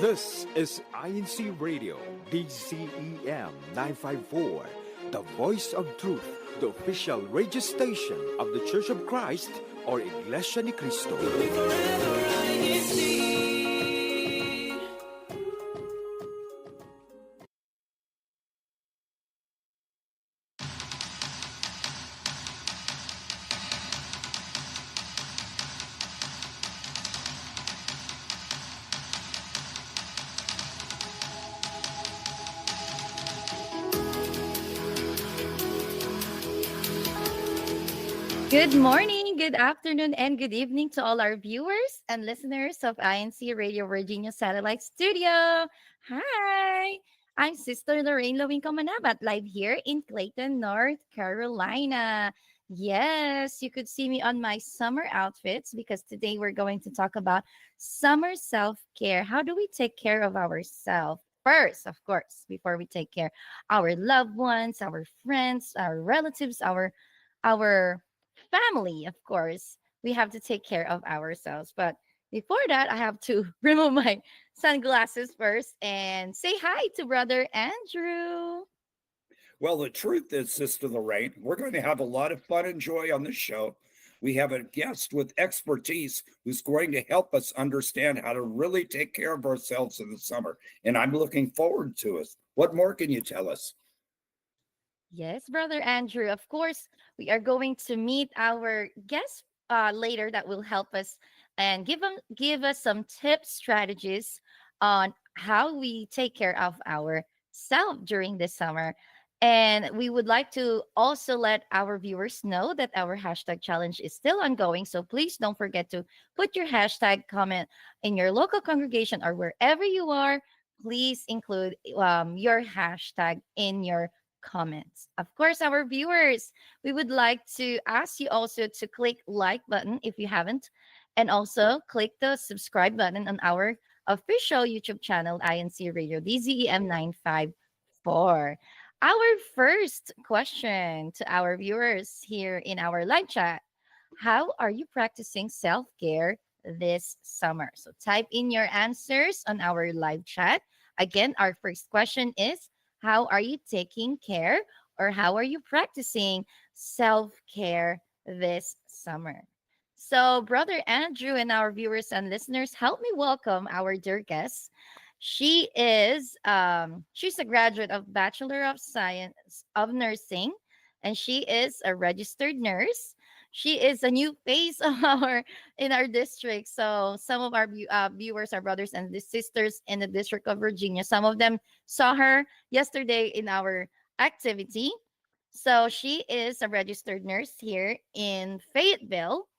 This is INCRadio, DCEM 954, the voice of truth, the official radio station of the Church of Christ or Iglesia ni Cristo. Good morning, good afternoon, and good evening to all our viewers and listeners of INC Radio Virginia Satellite Studio. Hi, I'm Sister Lorraine Lowing Manabat, live here in Clayton, North Carolina. Yes, you could see me on my summer outfits because today we're going to talk about summer self care. How do we take care of ourselves? First, of course, before we take care our loved ones, our friends, our relatives, our family, of course, we have to take care of ourselves. But before that, I have to remove my sunglasses first and say hi to Brother Andrew. Well, the truth is, Sister Lorraine, we're going to have a lot of fun and joy on this show. We have a guest with expertise who's going to help us understand how to really take care of ourselves in the summer. And I'm looking forward to it. What more can you tell us? Yes, Brother Andrew. Of course, we are going to meet our guest later that will help us and give us some tips, strategies on how we take care of ourselves during this summer. And we would like to also let our viewers know that our hashtag challenge is still ongoing. So please don't forget to put your hashtag comment in your local congregation or wherever you are. Please include your hashtag in your comments. Of course, our viewers, we would like to ask you also to click like button if you haven't, and also click the subscribe button on our official YouTube channel, INC Radio DZEM 954. Our first question to our viewers here in our live chat: how are you practicing self-care this summer? So type in your answers on our live chat. Again, our first question is, how are you taking care or how are you practicing self care this summer? So, Brother Andrew and our viewers and listeners, help me welcome our dear guest. She's a graduate of Bachelor of Science of Nursing, and she is a registered nurse. She is a new face of our in our district. So some of our viewers, our brothers and sisters in the District of Virginia, some of them saw her yesterday in our activity. So she is a registered nurse here in Fayetteville.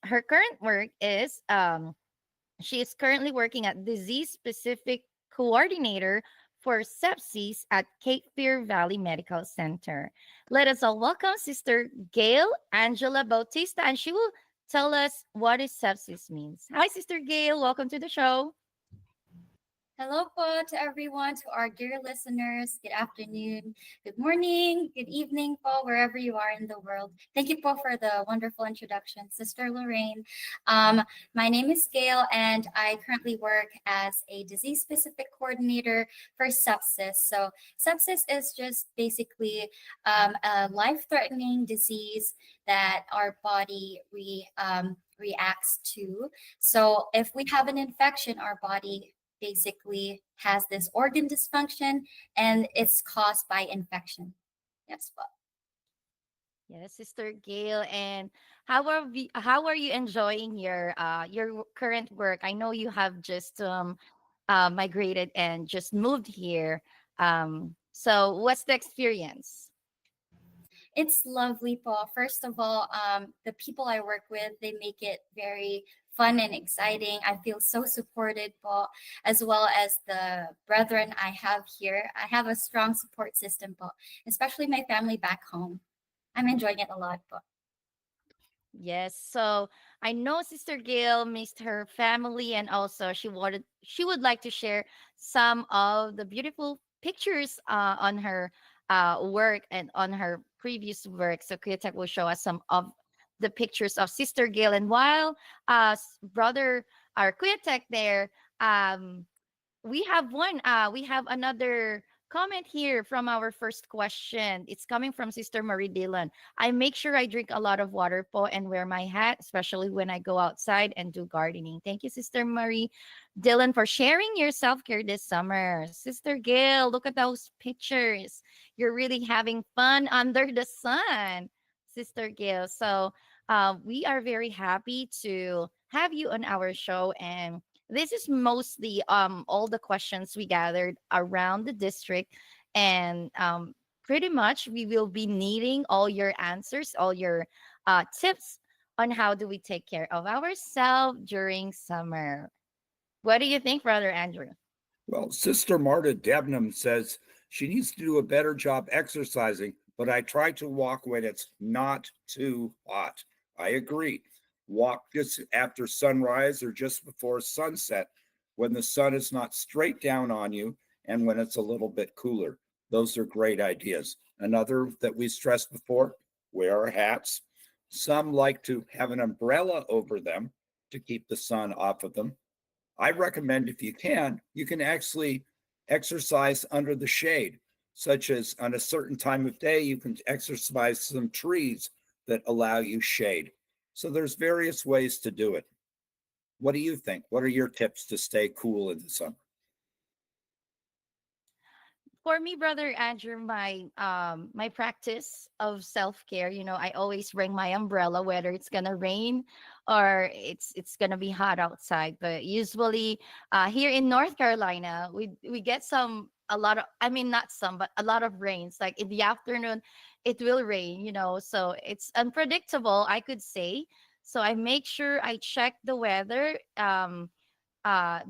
Her current work is she is currently working at disease specific coordinator for sepsis at Cape Fear Valley Medical Center. Let us all welcome Sister Gail Angela Bautista, and she will tell us what is sepsis means. Hi, Sister Gail. Welcome to the show. Hello po to everyone, to our dear listeners. Good afternoon, good morning, good evening po, wherever you are in the world. Thank you po for the wonderful introduction, Sister Lorraine. My name is Gail, and I currently work as a disease-specific coordinator for sepsis. So sepsis is just basically a life-threatening disease that our body reacts to. So if we have an infection, our body basically has this organ dysfunction, and it's caused by infection. Yes, but Yes, Sister Gail. And how are you enjoying your current work? I know you have just migrated and just moved here. So what's the experience? it's lovely, Paul. First of all, the people I work with, they make it very fun and exciting. I feel so supported, Paul, as well as the brethren I have here. I have a strong support system, Paul, especially my family back home. I'm enjoying it a lot, Paul. Yes. So I know Sister Gail missed her family, and also she would like to share some of the beautiful pictures on her work and on her previous work. So Kuya will show us some of the pictures of Sister Gail. And while brother our Kuya there we have another comment here from our first question. It's coming from Sister Marie Dillon. I make sure I drink a lot of water po and wear my hat, especially when I go outside and do gardening. Thank you, Sister Marie Dillon, for sharing your self-care this summer. Sister Gail, look at those pictures. You're really having fun under the sun, Sister Gail. So we are very happy to have you on our show, and this is mostly all the questions we gathered around the district, and pretty much we will be needing all your answers, all your tips on how do we take care of ourselves during summer. What do you think, Brother Andrew? Well, Sister Marta Debnam says she needs to do a better job exercising, but I try to walk when it's not too hot. I agree. Walk just after sunrise or just before sunset when the sun is not straight down on you and when it's a little bit cooler. Those are great ideas. Another that we stressed before, wear our hats. Some like to have an umbrella over them to keep the sun off of them. I recommend if you can actually exercise under the shade, such as on a certain time of day, you can exercise some trees that allow you shade. So there's various ways to do it. What do you think? What are your tips to stay cool in the summer? For me, Brother Andrew, my practice of self-care, I always bring my umbrella whether it's gonna rain or it's gonna be hot outside. But usually here in North Carolina, we get a lot of, I mean, not some, but a lot of rains. Like in the afternoon it will rain, so it's unpredictable, I could say. So I make sure I check the weather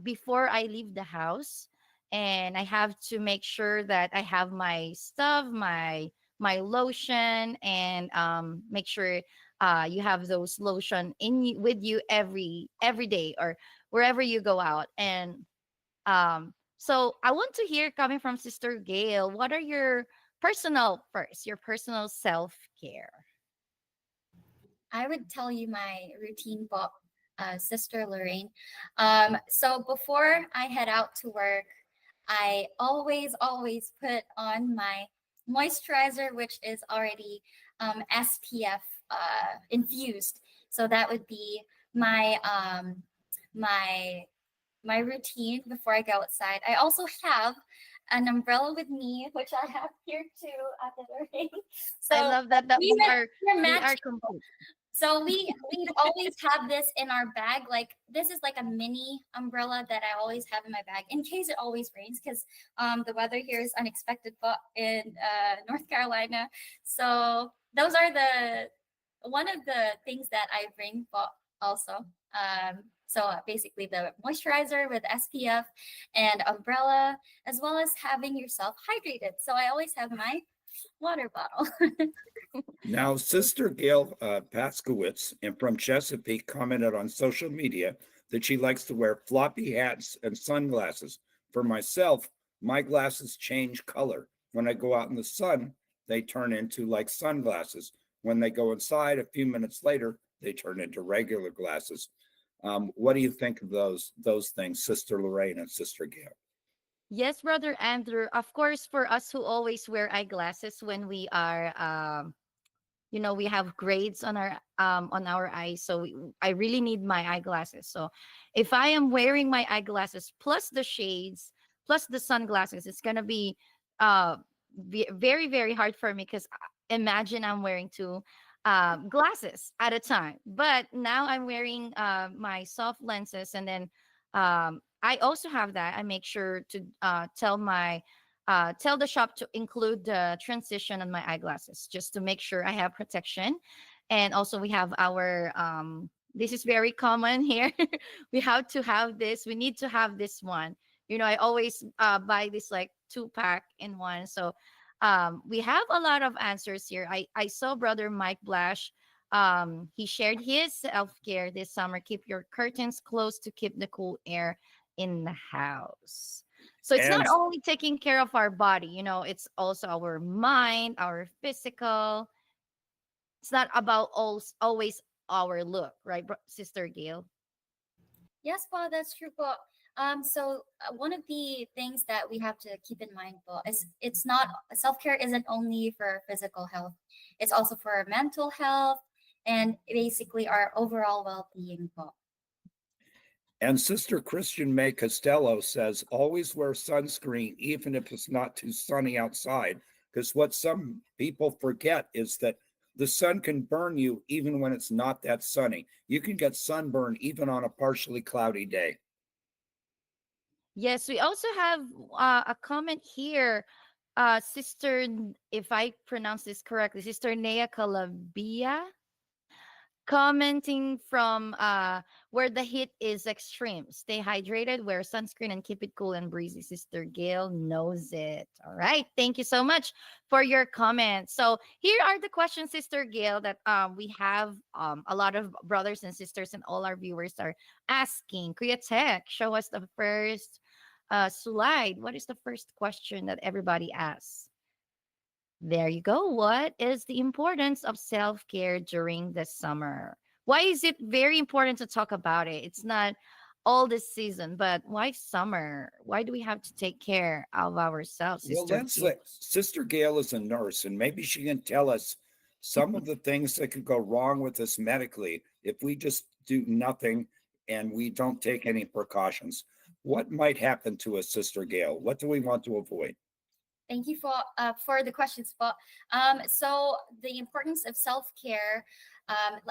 before I leave the house, and I have to make sure that I have my stuff, my lotion, and make sure you have those lotion with you every day or wherever you go out. And so I want to hear coming from Sister Gail, what are your personal self care? I would tell you my routine, Bob, Sister Lorraine. So before I head out to work, I always put on my moisturizer, which is already SPF infused. So that would be my my my routine before I go outside. I also have an umbrella with me, which I have here too at the Lorraine. I So love that we we're we are matching. complete. So we always have this in our bag. Like this is like a mini umbrella that I always have in my bag in case it always rains, because the weather here is unexpected but in North Carolina. So those are the one of the things that I bring, but also. So basically the moisturizer with SPF and umbrella, as well as having yourself hydrated. So I always have my water bottle. Now, Sister Gail Paskowitz and from Chesapeake commented on social media that she likes to wear floppy hats and sunglasses. For myself, my glasses change color. When I go out in the sun, they turn into like sunglasses. When they go inside, a few minutes later, they turn into regular glasses. What do you think of those things, Sister Lorraine and Sister Gail? Yes, Brother Andrew. Of course, for us who always wear eyeglasses when we are we have grades on our eyes, so I really need my eyeglasses. So if I am wearing my eyeglasses plus the shades plus the sunglasses, it's gonna be uh very very hard for me, because imagine I'm wearing two glasses at a time. But now I'm wearing my soft lenses, and then I also have that. I make sure to tell the shop to include the transition on my eyeglasses, just to make sure I have protection. And also we have our this is very common here. We need to have this one. I always buy this like 2-pack in one. So we have a lot of answers here. I saw Brother Mike Blash. He shared his self-care this summer: keep your curtains closed to keep the cool air in the house. So it's not And only taking care of our body, it's also our mind, our physical. It's not about always our look, right, Sister Gail? Yes, Paul, that's true. But One of the things that we have to keep in mind, po, is it's not self care isn't only for physical health; it's also for our mental health and basically our overall well being, po. And Sister Christian May Costello says, always wear sunscreen, even if it's not too sunny outside. Because what some people forget is that the sun can burn you even when it's not that sunny. You can get sunburn even on a partially cloudy day. Yes, we also have a comment here. If I pronounce this correctly, Sister Nea Calabia commenting from where the heat is extreme. Stay hydrated, wear sunscreen, and keep it cool and breezy. Sister Gail knows it. All right. Thank you so much for your comment. So here are the questions, Sister Gail, that we have a lot of brothers and sisters and all our viewers are asking. Kuya Tech, show us the first slide. What is the first question that everybody asks? There you go. What is the importance of self care during the summer? Why is it very important to talk about it? It's not all this season, but why summer? Why do we have to take care of ourselves, Well, Sister let's Gail? let Sister Gail is a nurse, and maybe she can tell us some of the things that could go wrong with us medically if we just do nothing and we don't take any precautions. What might happen to us, Sister Gail? What do we want to avoid? Thank you for the question, Spot. So the importance of self care,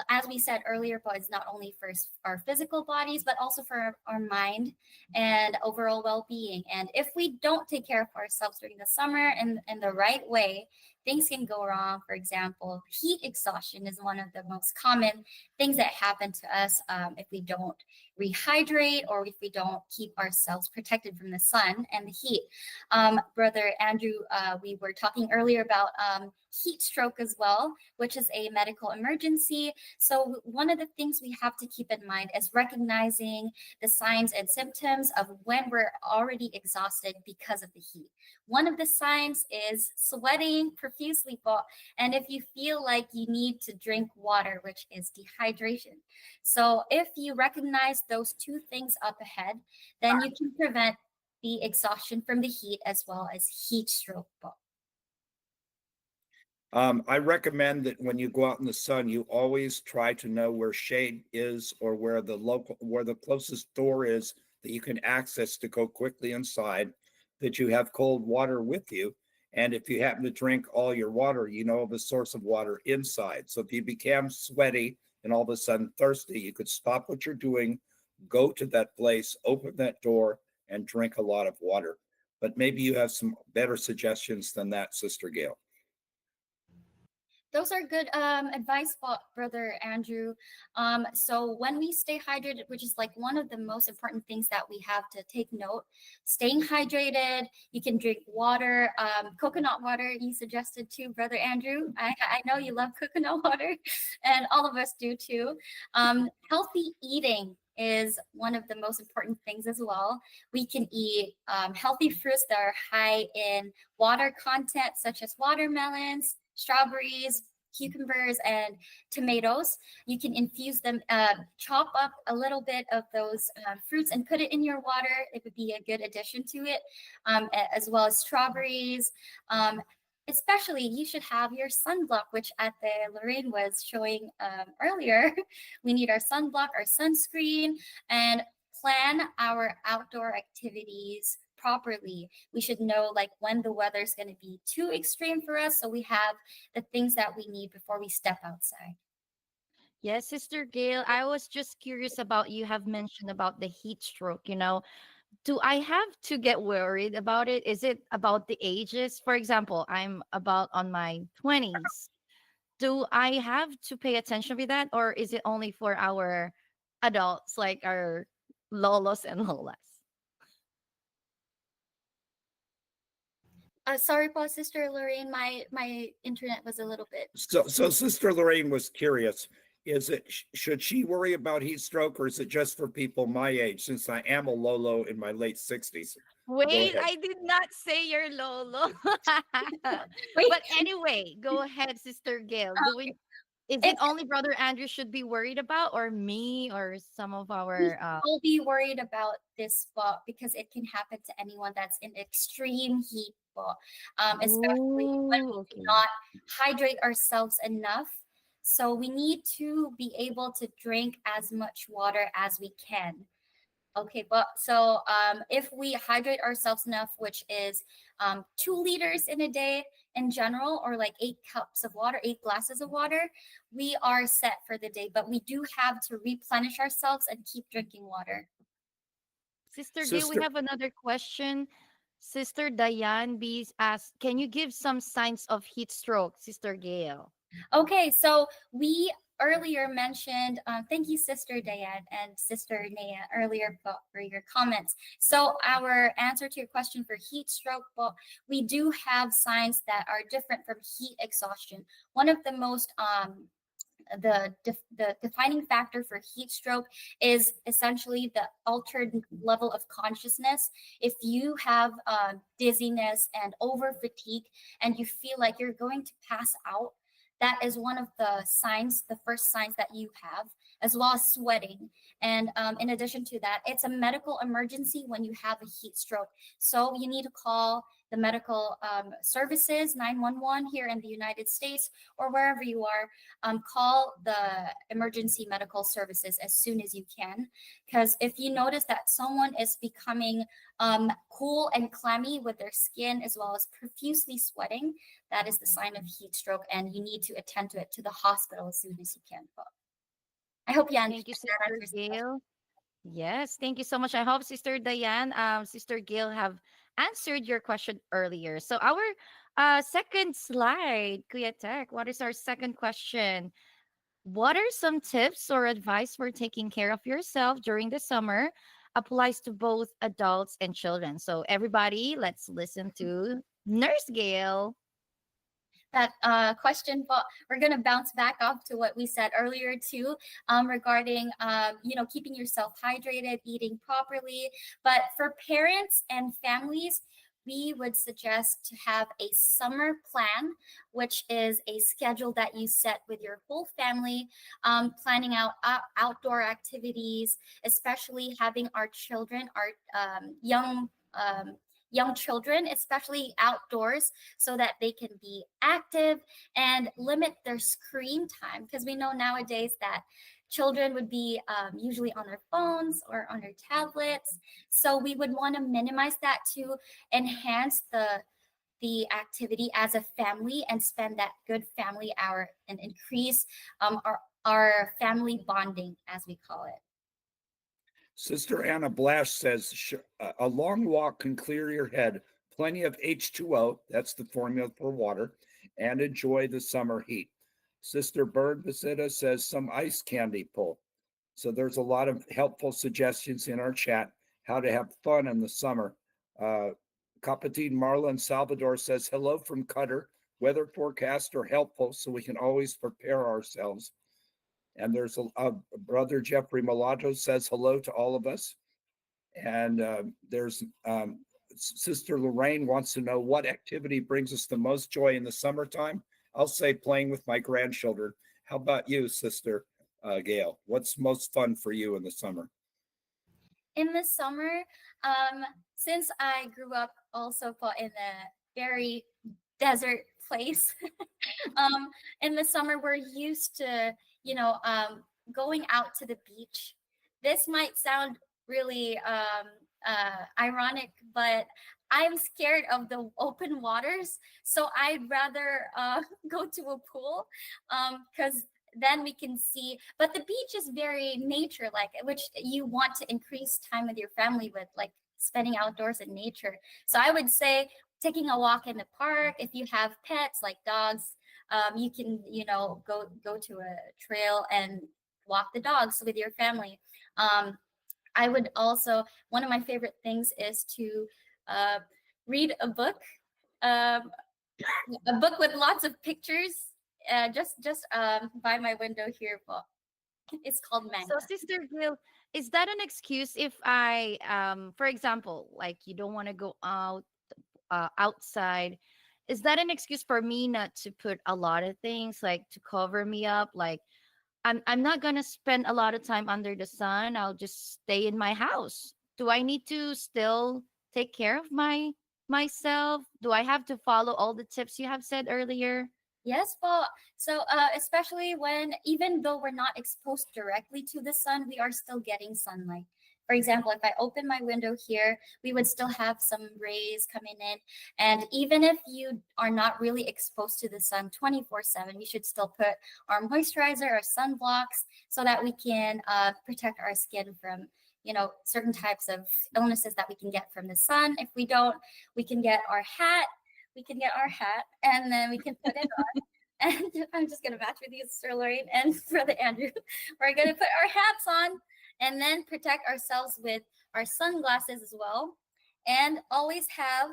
as we said earlier, but it's not only for our physical bodies, but also for our mind and overall well being. And if we don't take care of ourselves during the summer in the right way, things can go wrong. For example, heat exhaustion is one of the most common things that happen to us if we don't rehydrate or if we don't keep ourselves protected from the sun and the heat. Brother Andrew, we were talking earlier about heat stroke as well, which is a medical emergency. So, one of the things we have to keep in mind is recognizing the signs and symptoms of when we're already exhausted because of the heat. One of the signs is sweating profusely, and if you feel like you need to drink water, which is dehydration. So, if you recognize those two things up ahead, then you can prevent the exhaustion from the heat as well as heat stroke. I recommend that when you go out in the sun, you always try to know where shade is or where the closest door is that you can access to go quickly inside, that you have cold water with you. And if you happen to drink all your water, you know of a source of water inside. So if you become sweaty and all of a sudden thirsty, you could stop what you're doing, go to that place, open that door, and drink a lot of water. But maybe you have some better suggestions than that, Sister Gail. Those are good advice, Brother Andrew. So when we stay hydrated, which is like one of the most important things that we have to take note, staying hydrated, you can drink water, coconut water you suggested too, Brother Andrew. I know you love coconut water, and all of us do too. Healthy eating is one of the most important things as well. We can eat healthy fruits that are high in water content, such as watermelons, strawberries, cucumbers, and tomatoes. You can infuse them, chop up a little bit of those fruits and put it in your water. It would be a good addition to it, as well as strawberries. Especially, you should have your sunblock, which at the Lorraine was showing earlier. We need our sunblock, our sunscreen, and plan our outdoor activities properly. We should know like when the weather is going to be too extreme for us, so we have the things that we need before we step outside. Yes, Sister Gail, I was just curious about you have mentioned about the heat stroke, Do I have to get worried about it? Is it about the ages? For example, I'm about on my 20s. Do I have to pay attention with that, or is it only for our adults like our lolos and lolas? Sorry, Paul, Sister Lorraine, my internet was a little bit. So Sister Lorraine was curious. Should she worry about heat stroke, or is it just for people my age? Since I am a Lolo in my late 60s. Go Wait, ahead. I did not say your lolo. Wait, But anyway, go ahead, Sister Gail. Is it It only Brother Andrew should be worried about, or me, or some of we our should all be worried about this spot because it can happen to anyone that's in extreme heat po. Especially when Oh, we do okay. not hydrate ourselves enough. So we need to be able to drink as much water as we can. Okay, but so if we hydrate ourselves enough, which is 2 liters in a day in general, or like 8 cups of water, 8 glasses of water, we are set for the day. But we do have to replenish ourselves and keep drinking water. Sister Gail, we Sister, have another question. Sister Diane B asks, can you give some signs of heat stroke, Sister Gail? Okay, so we earlier mentioned, thank you, Sister Diane and Sister Naya, earlier for your comments. So our answer to your question for heat stroke, well, we do have signs that are different from heat exhaustion. One of the most the defining factor for heat stroke is essentially the altered level of consciousness. If you have dizziness and over fatigue and you feel like you're going to pass out, that is one of the signs, the first signs that you have, as well as sweating. And in addition to that, it's a medical emergency when you have a heat stroke. So you need to call the medical services, 911 here in the United States, or wherever you are. Call the emergency medical services as soon as you can. Because if you notice that someone is becoming cool and clammy with their skin, as well as profusely sweating, that is the sign of heat stroke, and you need to attend to it to the hospital as soon as you can. But I hope Thank you, that Sister answers the question. Gail. Yes, thank you so much. I hope Sister Diane, Sister Gail have answered your question earlier. So our second slide, Kuya Tech, what is our second question? What are some tips or advice for taking care of yourself during the summer? Applies to both adults and children. So everybody, let's listen to Nurse Gail. That question, but we're going to bounce back off to what we said earlier too, regarding keeping yourself hydrated, eating properly. But for parents and families, we would suggest to have a summer plan, which is a schedule that you set with your whole family, planning out outdoor activities, especially having our children, our young children, especially outdoors, so that they can be active and limit their screen time. Because we know nowadays that children would be usually on their phones or on their tablets. So we would want to minimize that to enhance the activity as a family and spend that good family hour and increase our family bonding, as we call it. Sister Anna Blash says a long walk can clear your head, plenty of H2O, that's the formula for water, and enjoy the summer heat. Sister Bird Visita says some ice candy pull. So there's a lot of helpful suggestions in our chat how to have fun in the summer. Capatin Marla in Salvador says hello from Qatar. Weather forecasts are helpful so we can always prepare ourselves. And there's a brother Jeffrey Mulatto says hello to all of us. And there's Sister Lorraine wants to know what activity brings us the most joy in the summertime. I'll say playing with my grandchildren. How about you, Sister Gail? What's most fun for you in the summer? In the summer, since I grew up also in a very desert place, in the summer we're used to, going out to the beach. This might sound really ironic, but I'm scared of the open waters, so I'd rather go to a pool, because then we can see. But the beach is very nature like, which you want to increase time with your family with, like spending outdoors in nature. So I would say taking a walk in the park. If you have pets like dogs, you can go to a trail and walk the dogs with your family. I would also, one of my favorite things is to uh, read a book, um, a book with lots of pictures, just by my window here. But it's called So, manga. Sister Gail, is that an excuse if for example, like you don't want to go outside is that an excuse for me not to put a lot of things like to cover me up? Like I'm not gonna spend a lot of time under the sun. I'll just stay in my house. Do I need to still take care of myself? Do I have to follow all the tips you have said earlier? Yes, well, so especially when, even though we're not exposed directly to the sun, we are still getting sunlight. For example, if I open my window here, we would still have some rays coming in. And even if you are not really exposed to the sun 24/7, we should still put our moisturizer, our sunblocks, so that we can protect our skin from, certain types of illnesses that we can get from the sun. If we don't, we can get our hat. We can get our hat, and then we can put it and I'm just gonna match with you, Sir Lorraine and Brother Andrew. We're gonna put our hats on and then protect ourselves with our sunglasses as well. And always have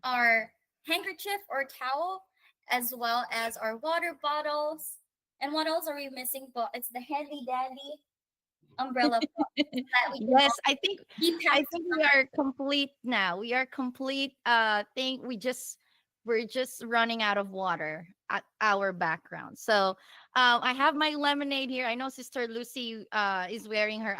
our handkerchief or towel, as well as our water bottles. And what else are we missing? But it's the handy dandy umbrella that we can Yes, keep I think we are complete now. We are complete. Think we're just running out of water at our background. So I have my lemonade here. I know Sister Lucy is wearing her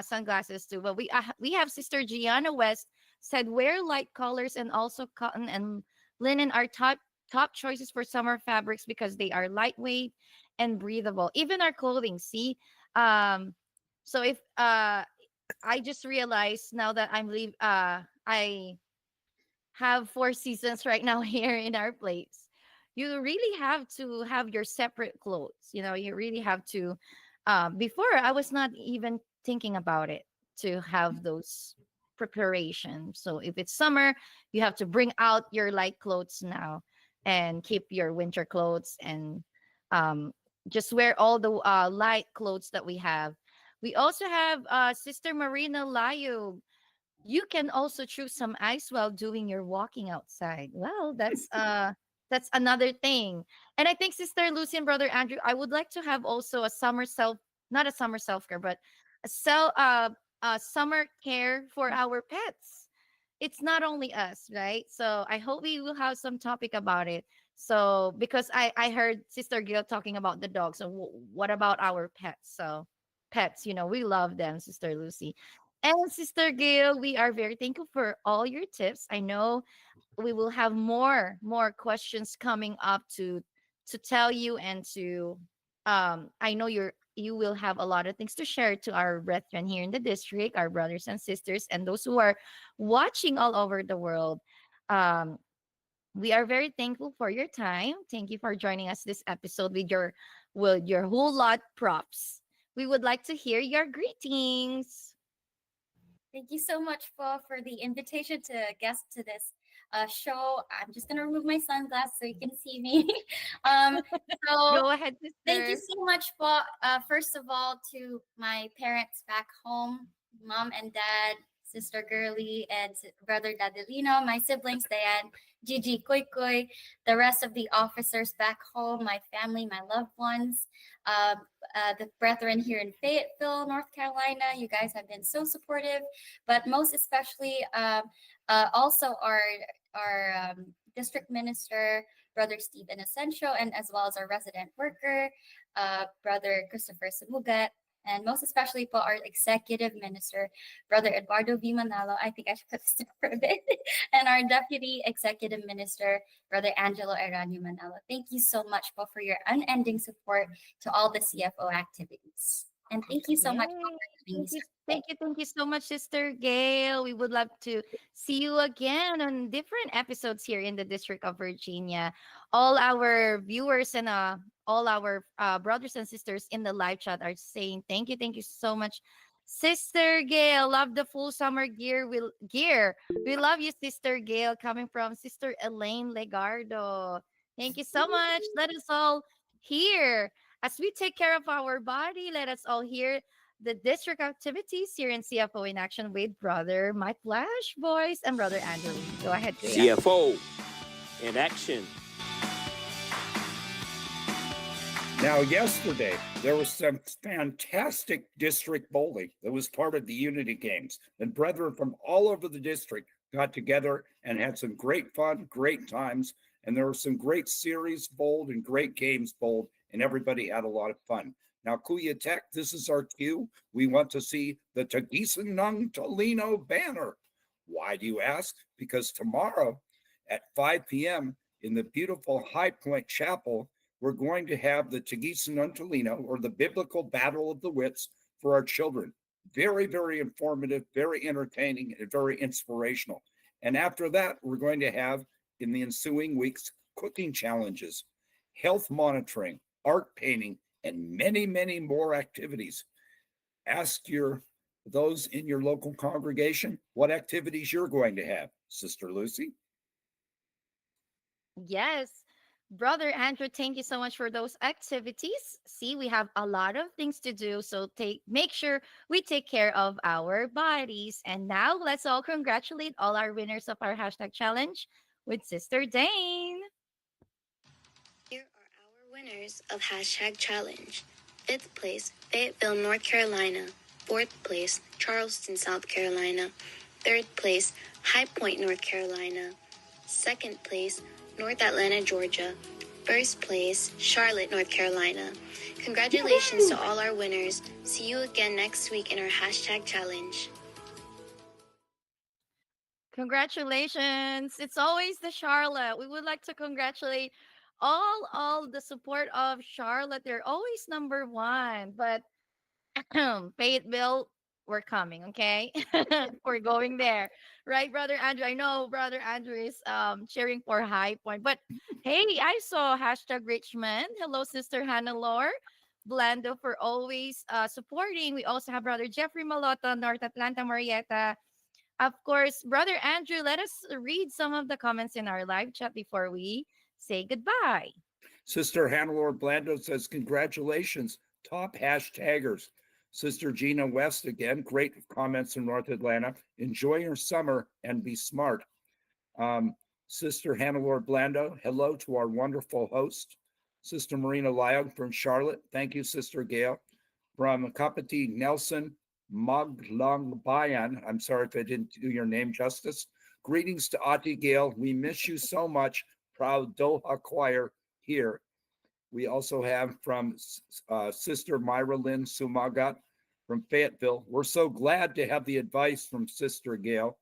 sunglasses too, but we have Sister Gianna West said wear light colors, and also cotton and linen are top choices for summer fabrics because they are lightweight and breathable. Even our clothing, see. So if I just realized now that I have four seasons right now here in our place. You really have to have your separate clothes. You really have to. Before, I was not even thinking about it to have those preparation. So if it's summer, you have to bring out your light clothes now and keep your winter clothes, and um, just wear all the light clothes that we have. We also have Sister Marina Layo. You can also choose some ice while doing your walking outside. Well, that's another thing. And I think Sister Lucy and Brother Andrew, I would like to have also a summer self, not a summer self care, but a summer care for our pets. It's not only us, right? So I hope we will have some topic about it. So because I heard Sister Gil talking about the dogs. So what about our pets? So pets, we love them, Sister Lucy. And Sister Gail, we are very thankful for all your tips. I know we will have more questions coming up to tell you, and to I know you will have a lot of things to share to our brethren here in the district, our brothers and sisters, and those who are watching all over the world. Um, we are very thankful for your time. Thank you for joining us this episode with your whole lot props. We would like to hear your greetings. Thank you so much, for the invitation to guest to this show. I'm just gonna remove my sunglasses so you can see me. um, so Go ahead, thank you sister. so much, for first of all, to my parents back home, mom and dad, sister Girly, and brother Dadelino, my siblings Diane, Gigi, Koy Koy, the rest of the officers back home, my family, my loved ones, um, the brethren here in Fayetteville, North Carolina. You guys have been so supportive, but most especially, also our district minister, Brother Stephen Asensio, and as well as our resident worker, Brother Christopher Samugat, and most especially for our executive minister, Brother Eduardo V. Manalo. I think I should put this down for a bit. And our deputy executive minister, Brother Angelo Eranio Manalo. Thank you so much, for your unending support to all the CFO activities. And thank you so much, for Yay. having me. Thank you so much, Sister Gail. We would love to see you again on different episodes here in the District of Virginia. All our viewers and all our brothers and sisters in the live chat are saying thank you so much, Sister Gail. Love the full summer gear. We love you, Sister Gail, coming from Sister Elaine Legardo. Thank you so much. Let us all hear as we take care of our body. Let us all hear the district activities here in CFO in action with Brother Mike Flash Boys and Brother Andrew. Go ahead, Kuya. CFO in action. Now, yesterday, there was some fantastic district bowling that was part of the Unity Games, and brethren from all over the district got together and had some great fun, great times. And there were some great series bowled and great games bowled, and everybody had a lot of fun. Now, Kuya Tech, this is our cue. We want to see the Tagisanung Tolino banner. Why do you ask? Because tomorrow at 5 p.m. in the beautiful High Point Chapel, we're going to have the Tagisanung Tolino, or the Biblical Battle of the Wits, for our children. Very, very informative, very entertaining, and very inspirational. And after that, we're going to have, in the ensuing weeks, cooking challenges, health monitoring, art painting, and many, many more activities. Ask those in your local congregation what activities you're going to have. Sister Lucy? Yes. Brother Andrew, thank you so much for those activities. See, we have a lot of things to do, so make sure we take care of our bodies. And now let's all congratulate all our winners of our hashtag challenge with Sister Dane. Here are our winners of hashtag challenge. Fifth place, Fayetteville, North Carolina. Fourth place, Charleston, South Carolina. Third place, High Point, North Carolina. Second place, North Atlanta, Georgia. First place, Charlotte, North Carolina. Congratulations to all our winners. See you again next week in our hashtag challenge. Congratulations. It's always the Charlotte. We would like to congratulate all the support of Charlotte. They're always number one. But Fayetteville, we're coming, okay? We're going there. Right, Brother Andrew? I know Brother Andrew is cheering for High Point. But hey, I saw hashtag Richmond. Hello, Sister Hannah Lore. Blando for always supporting. We also have Brother Jeffrey Malota, North Atlanta, Marietta. Of course, Brother Andrew, let us read some of the comments in our live chat before we say goodbye. Sister Hannelore Blando says, congratulations, top hashtaggers. Sister Gina West again, great comments in North Atlanta. Enjoy your summer and be smart. Sister Hannelore Blando, hello to our wonderful host. Sister Marina Lyog from Charlotte, thank you, Sister Gail. From Kapati Nelson Maglangbayan, I'm sorry if I didn't do your name justice. Greetings to Ati Gail, we miss you so much. Proud Doha Choir here. We also have from Sister Myra Lynn Sumagat from Fayetteville. We're so glad to have the advice from Sister Gail.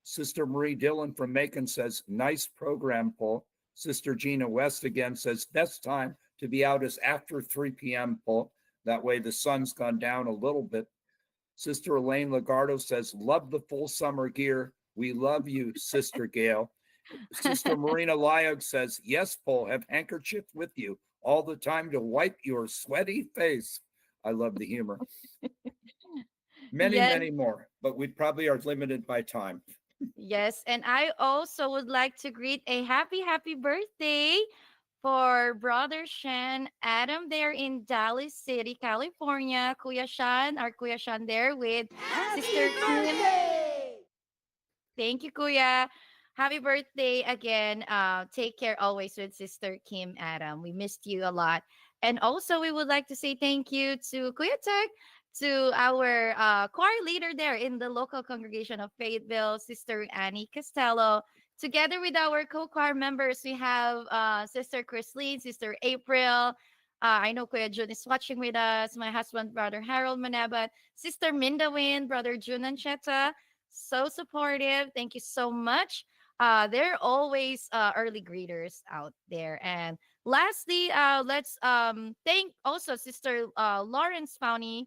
Sister Marie Dillon from Macon says, nice program, Paul. Sister Gina West again says, best time to be out is after 3 p.m., Paul. That way the sun's gone down a little bit. Sister Elaine Lagardo says, love the full summer gear. We love you, Sister Gail. Sister Marina Lyog says, yes, Paul, have handkerchief with you all the time to wipe your sweaty face. I love the humor. Many, Yes. many more, but we probably are limited by time. Yes, and I also would like to greet a happy birthday for Brother Shan Adam there in Dallas City, California. Kuya Shan, our Kuya Shan there with Sister Kim. Thank you, Kuya. Happy birthday again. Take care always with Sister Kim Adam. We missed you a lot. And also, we would like to say thank you to Kuya Tech, to our choir leader there in the local congregation of Fayetteville, Sister Annie Costello. Together with our co-choir members, we have Sister Christine, Sister April. I know Kuya Jun is watching with us. My husband, Brother Harold Manabat, Sister Minda Win, Brother Jun Ancheta. So supportive. Thank you so much. They're always early greeters out there. And lastly, let's thank also Sister Lawrence Fowney.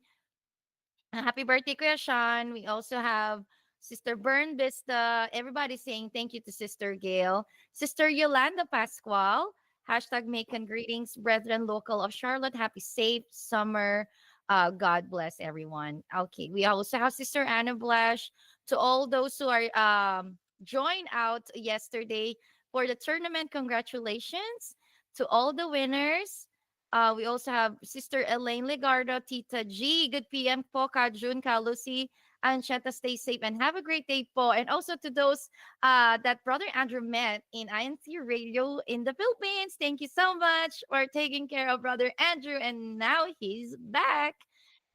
Happy birthday, Kuya Sean. We also have Sister Bern Vista. Everybody saying thank you to Sister Gail. Sister Yolanda Pascual. Hashtag Macon greetings, brethren local of Charlotte. Happy safe summer. God bless everyone. Okay, we also have Sister Anna Blash. To all those who are joined out yesterday for the tournament, congratulations to all the winners. We also have Sister Elaine Legardo, Tita G. Good PM po, Ka Jun, Ka Lucy, and Cheta. Stay safe and have a great day po. And also to those that Brother Andrew met in INC Radio in the Philippines. Thank you so much for taking care of Brother Andrew. And now he's back.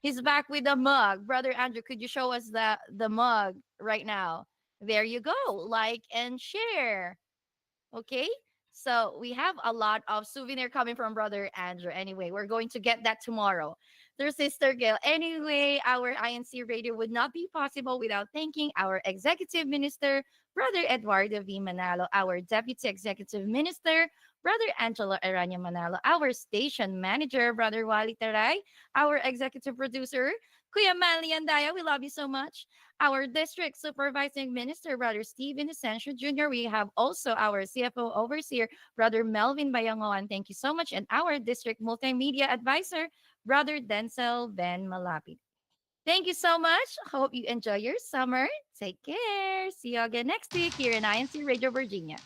He's back with a mug. Brother Andrew, could you show us the mug right now? There you go. Like and share. Okay. So we have a lot of souvenir coming from Brother Andrew. Anyway, we're going to get that tomorrow through Sister Gail. Anyway, our INC radio would not be possible without thanking our Executive Minister, Brother Eduardo V. Manalo, our Deputy Executive Minister, Brother Angelo Aranya Manalo, our Station Manager, Brother Wally Taray, our Executive Producer, Kuya Manly Andaya. We love you so much. Our District Supervising Minister, Brother Steven Asensio Jr. We have also our CFO Overseer, Brother Melvin Bayangoan. Thank you so much. And our District Multimedia Advisor, Brother Denzel Ben Malapit. Thank you so much. Hope you enjoy your summer. Take care. See you again next week here in INC Radio Virginia.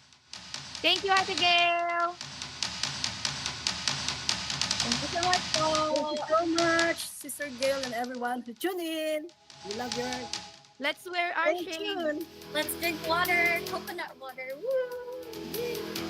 Thank you, Ate Gail. Thank you so much Thank you po. so much, Sister Gail and everyone who tune in. We love your Let's wear our stay shades. tuned. Let's drink water, coconut water. Woo!